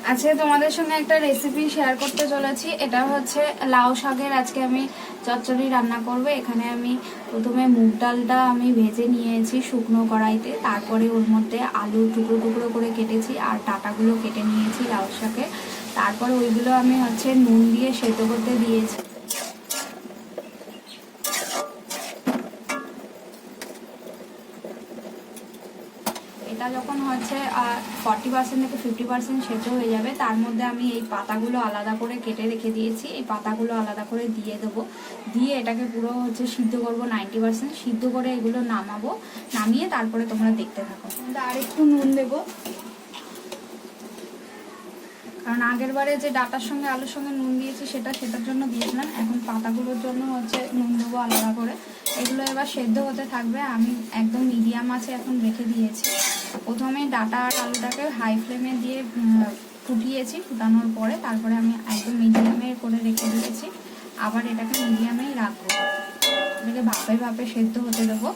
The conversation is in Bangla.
আজকে তোমাদের সঙ্গে একটা রেসিপি শেয়ার করতে চলেছি। এটা হচ্ছে লাউ শাকের আজকে আমি চচ্চড়ি রান্না করব। এখানে আমি প্রথমে মুগ ডালটা আমি ভেজে নিয়েছি শুকনো কড়াইতে, তারপরে ওর মধ্যে আলু টুকরো টুকরো করে কেটেছি আর ডাঁটাগুলো কেটে নিয়েছি লাউ শাকে। তারপরে ওইগুলো আমি নুন দিয়ে সেদ্ধ করতে দিয়েছি। এটা যখন 40% থেকে 50% সেদ্ধ হয়ে যাবে, তার মধ্যে আমি এই পাতাগুলো আলাদা করে কেটে রেখে দিয়েছি। এই পাতাগুলো আলাদা করে দিয়ে দেবো, দিয়ে এটাকে পুরো সিদ্ধ করবো। 90% সিদ্ধ করে এগুলো নামাবো, নামিয়ে তারপরে তোমরা দেখতে থাকো। আর একটু নুন দেবো, কারণ আগের বারে যে ডাটার সঙ্গে আলুর সঙ্গে নুন দিয়েছি সেটার জন্য দিয়েছিলাম। এখন পাতাগুলোর জন্য নুন দেবো আলাদা করে। এগুলো এবার সেদ্ধ হতে থাকবে। আমি একদম মিডিয়াম আছে এখন রেখে দিয়েছি। প্রথমে ডাটা আর আলুটাকে হাই ফ্লেমে দিয়ে ফুটিয়েছি, ফুটানোর পরে তারপরে আমি একদম মিডিয়ামে করে রেখে দিয়েছি। আবার এটাকে মিডিয়ামেই রাখবো, এটাকে ভাপে ভাপে সেদ্ধ হতে দেবো।